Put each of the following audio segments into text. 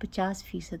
50%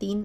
3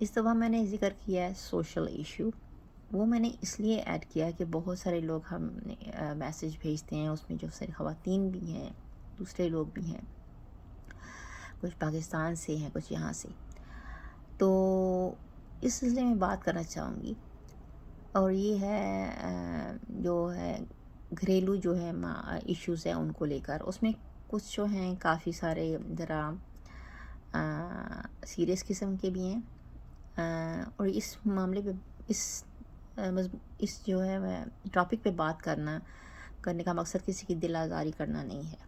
اس دفعہ میں نے ذکر کیا ہے سوشل ایشو. وہ میں نے اس لیے ایڈ کیا کہ بہت سارے لوگ ہم میسیج بھیجتے ہیں، اس میں جو ساری خواتین بھی ہیں، دوسرے لوگ بھی ہیں، کچھ پاکستان سے ہیں، کچھ یہاں سے. تو اس سلسلے میں بات کرنا چاہوں گی، اور یہ ہے جو ہے گھریلو جو ہے ایشوز ہیں ان کو لے کر. اس میں کچھ جو ہیں کافی سارے ذرا سیریس قسم کے بھی ہیں، اور اس معاملے پہ اس جو ہے ٹاپک پہ بات کرنے کا مقصد کسی کی دل آزاری کرنا نہیں ہے.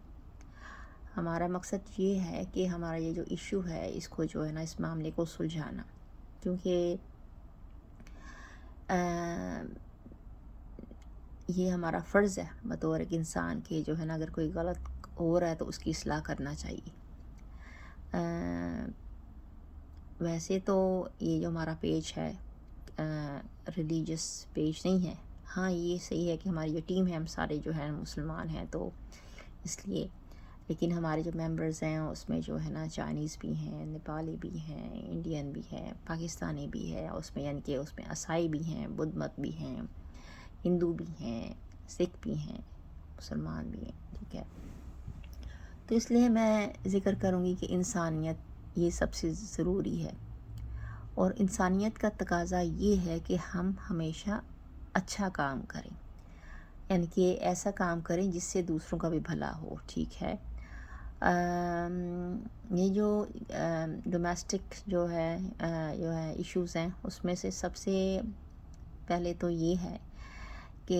ہمارا مقصد یہ ہے کہ ہمارا یہ جو ایشو ہے اس کو جو ہے نا، اس معاملے کو سلجھانا، کیونکہ یہ ہمارا فرض ہے بطور ایک انسان کے جو ہے نا، اگر کوئی غلط ہو رہا ہے تو اس کی اصلاح کرنا چاہیے. ویسے تو یہ جو ہمارا پیج ہے ریلیجس پیج نہیں ہے. ہاں یہ صحیح ہے کہ ہماری جو ٹیم ہے ہم سارے جو ہیں مسلمان ہیں، تو اس لیے، لیکن ہمارے جو ممبرز ہیں اس میں جو ہے نا چائنیز بھی ہیں، نیپالی بھی ہیں، انڈین بھی ہیں، پاکستانی بھی ہے، اس میں یعنی کہ اس میں عیسائی بھی ہیں، بدھ مت بھی ہیں، ہندو بھی ہیں، سکھ بھی ہیں، مسلمان بھی ہیں. ٹھیک ہے، تو اس لیے میں ذکر کروں گی کہ انسانیت یہ سب سے ضروری ہے، اور انسانیت کا تقاضا یہ ہے کہ ہم ہمیشہ اچھا کام کریں، یعنی کہ ایسا کام کریں جس سے دوسروں کا بھی بھلا ہو. ٹھیک ہے، یہ جو ڈومیسٹک جو ہے ایشوز ہیں، اس میں سے سب سے پہلے تو یہ ہے کہ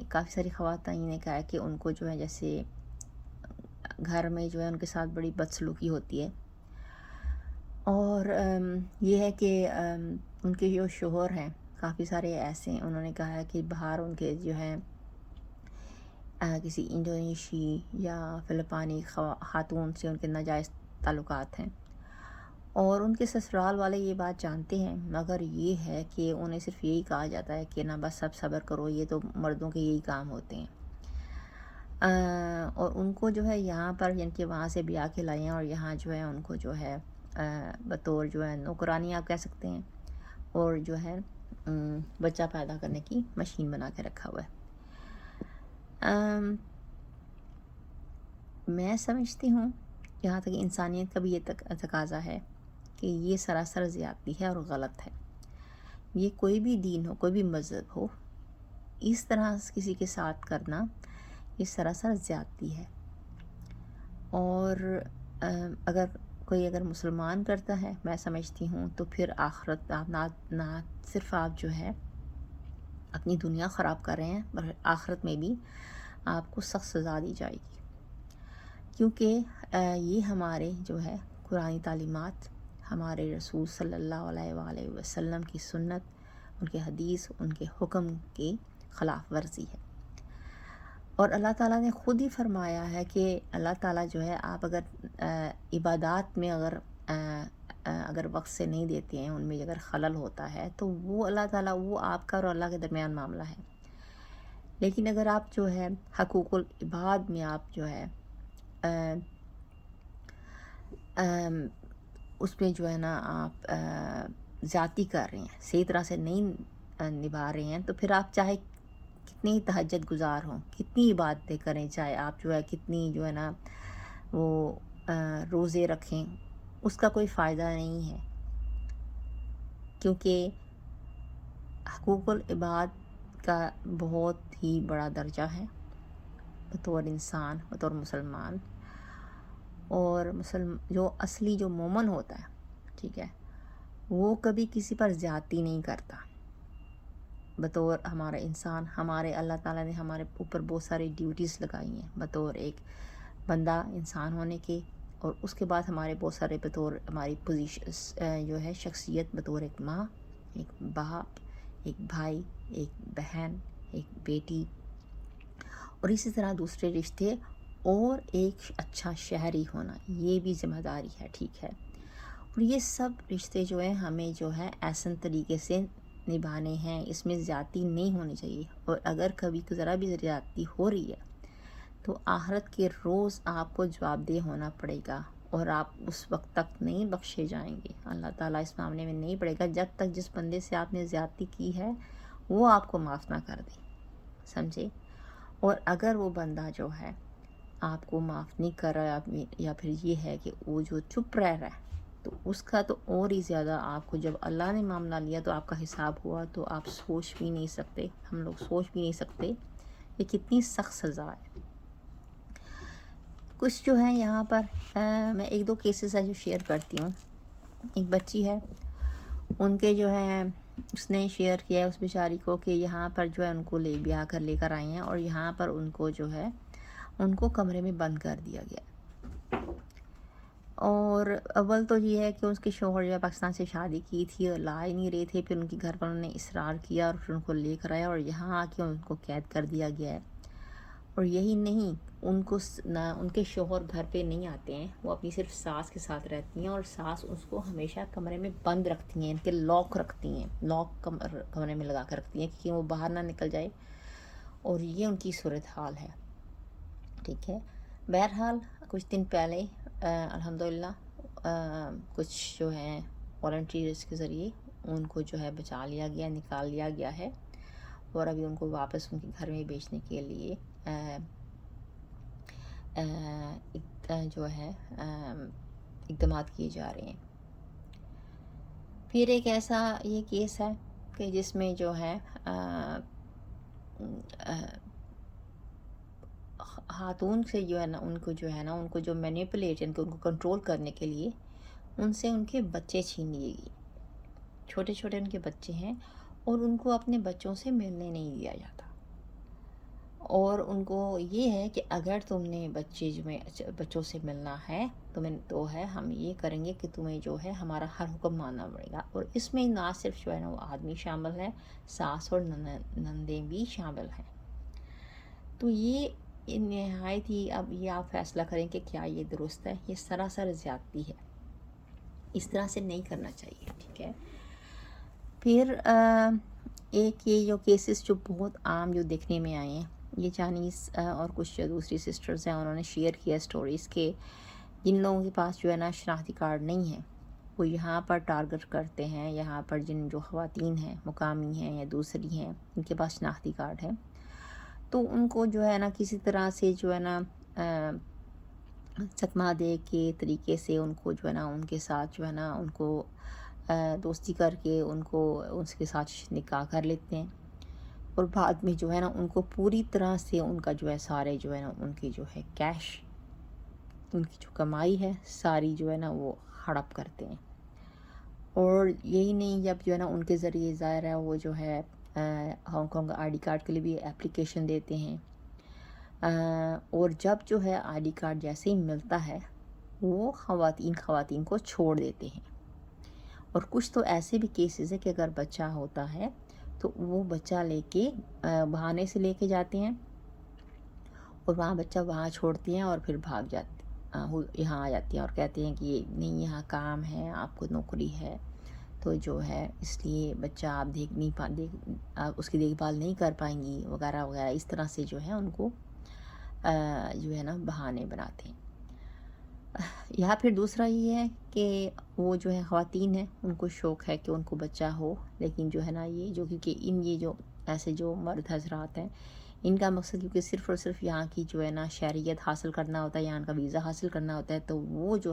کافی ساری خواتین نے کہا ہے کہ ان کو جو ہے جیسے گھر میں جو ہے ان کے ساتھ بڑی بدسلوکی ہوتی ہے، اور یہ ہے کہ ان کے جو شوہر ہیں کافی سارے ایسے ہیں، انہوں نے کہا ہے کہ باہر ان کے جو ہے کسی انڈونیشی یا فلپائنی خاتون سے ان کے ناجائز تعلقات ہیں، اور ان کے سسرال والے یہ بات جانتے ہیں، مگر یہ ہے کہ انہیں صرف یہی کہا جاتا ہے کہ نا بس سب صبر کرو، یہ تو مردوں کے یہی کام ہوتے ہیں. اور ان کو جو ہے یہاں پر یعنی کہ وہاں سے بھی آ کے لائے ہیں، اور یہاں جو ہے ان کو جو ہے بطور جو ہے نوکرانی آپ کہہ سکتے ہیں، اور جو ہے بچہ پیدا کرنے کی مشین بنا کے رکھا ہوا ہے. میں سمجھتی ہوں جہاں تک انسانیت کا بھی یہ تقاضا ہے کہ یہ سراسر زیادتی ہے اور غلط ہے. یہ کوئی بھی دین ہو، کوئی بھی مذہب ہو، اس طرح کسی کے ساتھ کرنا یہ سراسر زیادتی ہے. اور اگر مسلمان کرتا ہے، میں سمجھتی ہوں تو پھر آخرت آپ نہ صرف آپ جو ہے اپنی دنیا خراب کر رہے ہیں، بلکہ آخرت میں بھی آپ کو سخت سزا دی جائے گی، کیونکہ یہ ہمارے جو ہے قرآنی تعلیمات، ہمارے رسول صلی اللہ علیہ وآلہ وسلم کی سنت، ان کے حدیث، ان کے حکم کی خلاف ورزی ہے. اور اللہ تعالیٰ نے خود ہی فرمایا ہے کہ اللہ تعالیٰ جو ہے آپ اگر عبادات میں اگر وقت سے نہیں دیتے ہیں، ان میں اگر خلل ہوتا ہے تو وہ اللہ تعالیٰ، وہ آپ کا اور اللہ کے درمیان معاملہ ہے. لیکن اگر آپ جو ہے حقوق العباد میں آپ جو ہے اس میں جو ہے نا آپ زیادتی کر رہے ہیں، صحیح طرح سے نہیں نبھا رہے ہیں، تو پھر آپ چاہے کتنی تہجد گزار ہوں، کتنی عبادتیں کریں، چاہے آپ جو ہے کتنی جو ہے نا وہ روزے رکھیں، اس کا کوئی فائدہ نہیں ہے. کیونکہ حقوق العباد کا بہت ہی بڑا درجہ ہے بطور انسان، بطور مسلمان. اور جو اصلی جو مومن ہوتا ہے، ٹھیک ہے، وہ کبھی کسی پر زیادتی نہیں کرتا. بطور ہمارا انسان، ہمارے اللہ تعالیٰ نے ہمارے اوپر بہت ساری ڈیوٹیز لگائی ہیں بطور ایک بندہ انسان ہونے کے، اور اس کے بعد ہمارے بہت سارے بطور ہماری پوزیشن جو ہے شخصیت، بطور ایک ماں، ایک باپ، ایک بھائی، ایک بہن، ایک بیٹی، اور اسی طرح دوسرے رشتے، اور ایک اچھا شہری ہونا، یہ بھی ذمہ داری ہے. ٹھیک ہے، اور یہ سب رشتے جو ہیں ہمیں جو ہے احسن طریقے سے نبھانے ہیں، اس میں زیادتی نہیں ہونی چاہیے. اور اگر کبھی ذرا بھی زیادتی ہو رہی ہے تو آخرت کے روز آپ کو جواب دہ ہونا پڑے گا. اور آپ اس وقت تک نہیں بخشے جائیں گے. اللہ تعالیٰ اس معاملے میں نہیں پڑے گا جب تک جس بندے سے آپ نے زیادتی کی ہے وہ آپ کو معاف نہ کر دے. سمجھے؟ اور اگر وہ بندہ جو ہے آپ کو معاف نہیں کر رہا یا پھر یہ ہے کہ وہ جو چپ رہ رہا ہے تو اس کا تو اور ہی زیادہ آپ کو، جب اللہ نے معاملہ لیا تو آپ کا حساب ہوا تو آپ سوچ بھی نہیں سکتے، ہم لوگ سوچ بھی نہیں سکتے یہ کتنی سخت سزا ہے. کچھ جو ہے یہاں پر میں ایک دو کیسز ہے جو شیئر کرتی ہوں. ایک بچی ہے، ان کے جو ہے اس نے شیئر کیا ہے اس بیچاری کو کہ یہاں پر جو ہے ان کو بیاہ کر لے کر آئی ہیں اور یہاں پر ان کو جو ہے ان کو کمرے میں بند کر دیا گیا. اور اول تو یہ ہے کہ اس کے شوہر جو ہے پاکستان سے شادی کی تھی اور لا ہی نہیں رہے تھے، پھر ان کے گھر والوں نے اصرار کیا اور پھر ان کو لے کر آیا اور یہاں آ کے ان کو قید کر دیا گیا ہے. اور یہی نہیں، ان کو ان کے شوہر گھر پہ نہیں آتے ہیں، وہ اپنی صرف ساس کے ساتھ رہتی ہیں اور ساس اس کو ہمیشہ کمرے میں بند رکھتی ہیں، ان کے لاک رکھتی ہیں، لاک کمرے میں لگا کر رکھتی ہیں کہ وہ باہر نہ نکل جائے. اور یہ ان کی صورتحال ہے. ٹھیک ہے. بہرحال کچھ دن پہلے الحمدللہ کچھ جو ہیں والنٹیئرس کے ذریعے ان کو جو ہے بچا لیا گیا، نکال لیا گیا ہے اور ابھی ان کو واپس ان کے گھر میں بھیجنے کے لیے جو ہے اقدامات کیے جا رہے ہیں. پھر ایک ایسا یہ کیس ہے کہ جس میں جو ہے خاتون سے جو ہے نا ان کو جو مینیپولیٹ ان کو کنٹرول کرنے کے لیے ان سے ان کے بچے چھین لیے گئے. چھوٹے چھوٹے ان کے بچے ہیں اور ان کو اپنے بچوں سے ملنے نہیں دیا جاتا. اور ان کو یہ ہے کہ اگر تم نے بچوں سے ملنا ہے تو ہے ہم یہ کریں گے کہ تمہیں جو ہے ہمارا ہر حکم ماننا پڑے گا. اور اس میں نہ صرف جو ہے نا وہ آدمی شامل ہے، ساس اور نندیں بھی شامل ہیں. تو یہ نہایت ہی، اب یہ آپ فیصلہ کریں کہ کیا یہ درست ہے. یہ سراسر زیادتی ہے، اس طرح سے نہیں کرنا چاہیے. ٹھیک ہے. پھر ایک یہ جو کیسز جو بہت عام جو دیکھنے میں آئے ہیں، یہ چائنیز اور کچھ جو دوسری سسٹرز ہیں انہوں نے شیئر کیا اسٹوریز کہ جن لوگوں کے پاس جو ہے نا شناختی کارڈ نہیں ہے وہ یہاں پر ٹارگٹ کرتے ہیں. یہاں پر جن جو خواتین ہیں، مقامی ہیں یا دوسری ہیں، ان کے پاس شناختی کارڈ ہے تو ان کو جو ہے نا کسی طرح سے جو ہے نا چکما دے کے طریقے سے ان کو جو ہے نا ان کے ساتھ جو ہے نا ان کو دوستی کر کے ان کو اس کے ساتھ نکاح کر لیتے ہیں. اور بعد میں جو ہے نا ان کو پوری طرح سے ان کا جو ہے سارے جو ہے نا ان کی جو ہے کیش، ان کی جو کمائی ہے ساری جو ہے نا وہ ہڑپ کرتے ہیں. اور یہی نہیں، جب جو ہے نا ان کے ذریعے ظاہر ہے وہ جو ہے Hong Kong I D card کے لیے بھی اپلیکیشن دیتے ہیں. اور جب جو ہے آئی ڈی کارڈ جیسے ہی ملتا ہے وہ خواتین کو چھوڑ دیتے ہیں. اور کچھ تو ایسے بھی کیسز ہے کہ اگر بچہ ہوتا ہے تو وہ بچہ لے کے بہانے سے لے کے جاتے ہیں اور بچہ وہاں چھوڑتی ہیں اور پھر بھاگ جاتے یہاں آ جاتی ہیں اور کہتے ہیں کہ نہیں یہاں کام ہے، آپ کو نوکری ہے تو جو ہے اس لیے بچہ آپ اس کی دیکھ بھال نہیں کر پائیں گی وغیرہ وغیرہ. اس طرح سے جو ہے ان کو جو ہے نا بہانے بناتے ہیں. یہاں پھر دوسرا یہ ہے کہ وہ جو ہے خواتین ہیں ان کو شوق ہے کہ ان کو بچہ ہو، لیکن جو ہے نا یہ جو کیونکہ یہ جو ایسے جو مرد حضرات ہیں ان کا مقصد کیونکہ صرف اور صرف یہاں کی جو ہے نا شہریت حاصل کرنا ہوتا ہے، یہاں کا ویزا حاصل کرنا ہوتا ہے، تو وہ جو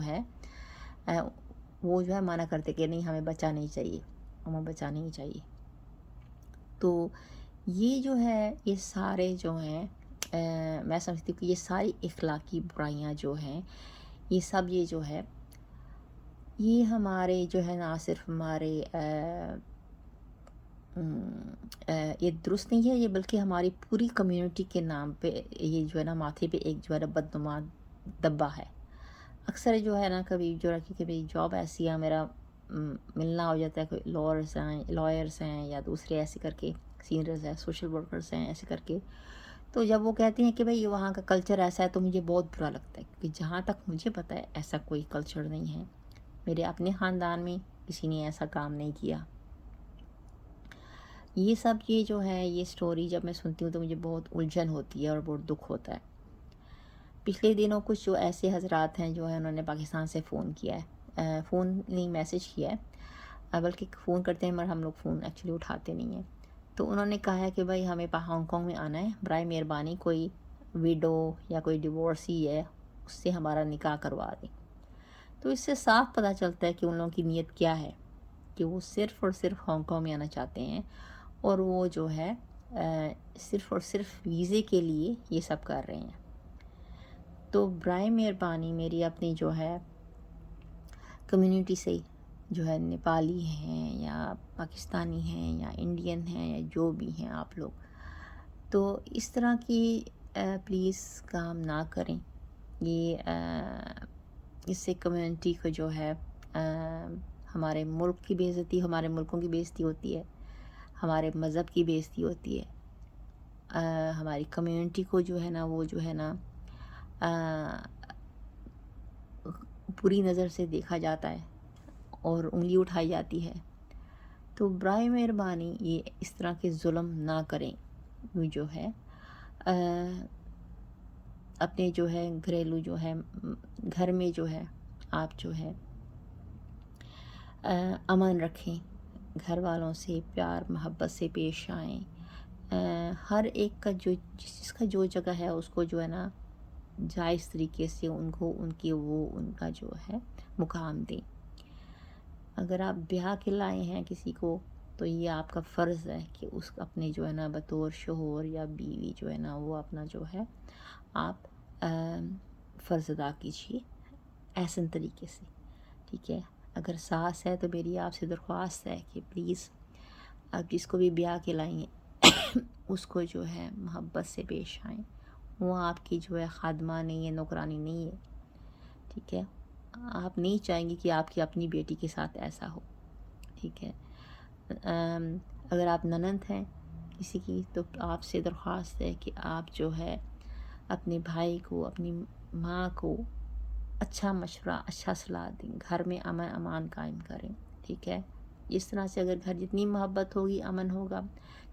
ہے منع کرتے کہ نہیں ہمیں بچہ نہیں چاہیے. تو یہ جو ہے یہ سارے جو ہیں میں سمجھتی ہوں کہ یہ ساری اخلاقی برائیاں جو ہیں یہ سب یہ جو ہے یہ ہمارے جو ہے نہ صرف ہمارے یہ درست نہیں ہے، یہ بلکہ ہماری پوری کمیونٹی کے نام پہ یہ جو ہے نا ماتھے پہ ایک جو ہے نا بدنما دبا ہے. اکثر جو ہے نا کبھی جو رکھی کہ بھئی جاب ایسی ہے، میرا ملنا ہو جاتا ہے، کوئی لائرس ہیں یا دوسرے ایسے کر کے سینئرز ہیں، سوشل ورکرز ہیں ایسے کر کے. تو جب وہ کہتے ہیں کہ بھئی وہاں کا کلچر ایسا ہے تو مجھے بہت برا لگتا ہے، کیونکہ جہاں تک مجھے پتہ ہے ایسا کوئی کلچر نہیں ہے. میرے اپنے خاندان میں کسی نے ایسا کام نہیں کیا. یہ سب جو ہے یہ سٹوری جب میں سنتی ہوں تو مجھے بہت الجھن ہوتی ہے اور بہت دکھ ہوتا ہے. پچھلے دنوں کچھ جو ایسے حضرات ہیں جو ہے انہوں نے پاکستان سے فون کیا ہے، فون نہیں میسج کیا ہے، بلکہ فون کرتے ہیں مگر ہم لوگ فون ایکچولی اٹھاتے نہیں ہیں. تو انہوں نے کہا ہے کہ بھائی ہمیں ہانگ کانگ میں آنا ہے، برائے مہربانی کوئی ویڈو یا کوئی ڈیورسی ہے اس سے ہمارا نکاح کروا دیں. تو اس سے صاف پتہ چلتا ہے کہ ان لوگوں کی نیت کیا ہے، کہ وہ صرف اور صرف ہانگ کانگ میں آنا چاہتے ہیں، اور وہ جو ہے صرف اور صرف ویزے کے لیے یہ سب کر رہے ہیں. تو برائے مہربانی میری اپنی جو ہے کمیونٹی سے جو ہے نیپالی ہیں یا پاکستانی ہیں یا انڈین ہیں یا جو بھی ہیں آپ لوگ، تو اس طرح کی پلیز کام نہ کریں. یہ اس سے کمیونٹی کو جو ہے ہمارے ملک کی بے عزتی، ہمارے ملکوں کی بے عزتی ہوتی ہے، ہمارے مذہب کی بے عزتی ہوتی ہے، ہماری کمیونٹی کو جو ہے نا وہ جو ہے نا بری نظر سے دیکھا جاتا ہے اور انگلی اٹھائی جاتی ہے. تو برائے مہربانی یہ اس طرح کے ظلم نہ کریں. جو ہے اپنے جو ہے گھریلو جو ہے گھر میں جو ہے آپ جو ہے امن رکھیں، گھر والوں سے پیار محبت سے پیش آئیں. ہر ایک کا جس کا جو جگہ ہے اس کو جو ہے نا جائز طریقے سے ان کا جو ہے مقام دیں. اگر آپ بیاہ کے لائے ہیں کسی کو تو یہ آپ کا فرض ہے کہ اس اپنے جو ہے نا بطور شوہر یا بیوی جو ہے نا وہ اپنا جو ہے آپ فرض ادا کیجیے احسن طریقے سے. ٹھیک ہے، اگر ساس ہے تو میری آپ سے درخواست ہے کہ پلیز آپ جس کو بھی بیاہ کے لائیں اس کو جو ہے محبت سے پیش آئیں. وہ آپ کی جو ہے خادمہ نہیں ہے، نوکرانی نہیں ہے. ٹھیک ہے، آپ نہیں چاہیں گی کہ آپ کی اپنی بیٹی کے ساتھ ایسا ہو. ٹھیک ہے، اگر آپ ننند ہیں کسی کی تو آپ سے درخواست ہے کہ آپ جو ہے اپنے بھائی کو، اپنی ماں کو اچھا مشورہ، اچھا صلاح دیں، گھر میں امن امان قائم کریں. ٹھیک ہے، اس طرح سے اگر گھر جتنی محبت ہوگی امن ہوگا.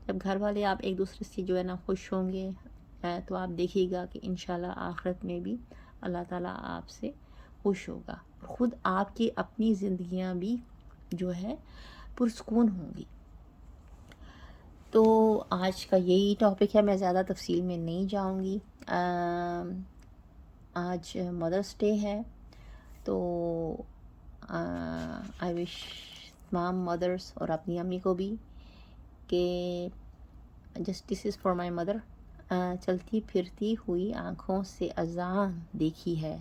جب گھر والے آپ ایک دوسرے سے جو ہے نا خوش ہوں گے تو آپ دیکھیے گا کہ انشاءاللہ آخرت میں بھی اللہ تعالیٰ آپ سے خوش ہوگا، خود آپ کی اپنی زندگیاں بھی جو ہے پرسکون ہوں گی. تو آج کا یہی ٹاپک ہے، میں زیادہ تفصیل میں نہیں جاؤں گی. آج مدرس ڈے ہے، تو آئی وش تمام مدرس اور اپنی امی کو بھی کہ justice is for my mother. چلتی پھرتی ہوئی آنکھوں سے اذان دیکھی ہے،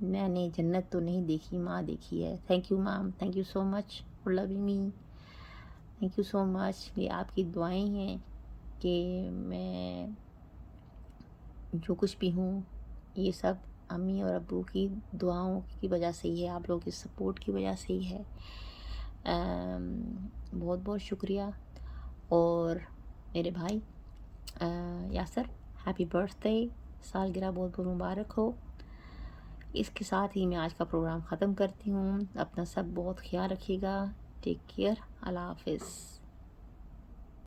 میں نے جنت تو نہیں دیکھی، ماں دیکھی ہے. Thank you mom, thank you so much for loving me, thank you so much. یہ آپ کی دعائیں ہیں کہ میں جو کچھ بھی ہوں یہ سب امی اور ابو کی دعاؤں کی وجہ سے ہی ہے، آپ لوگوں کی سپورٹ کی وجہ سے ہی ہے. بہت بہت شکریہ. اور میرے بھائی یاسر، ہیپی برتھ ڈے، سالگرہ بہت بہت مبارک ہو. اس کے ساتھ ہی میں آج کا پروگرام ختم کرتی ہوں. اپنا سب بہت خیال رکھیے گا. Take care. اللہ حافظ.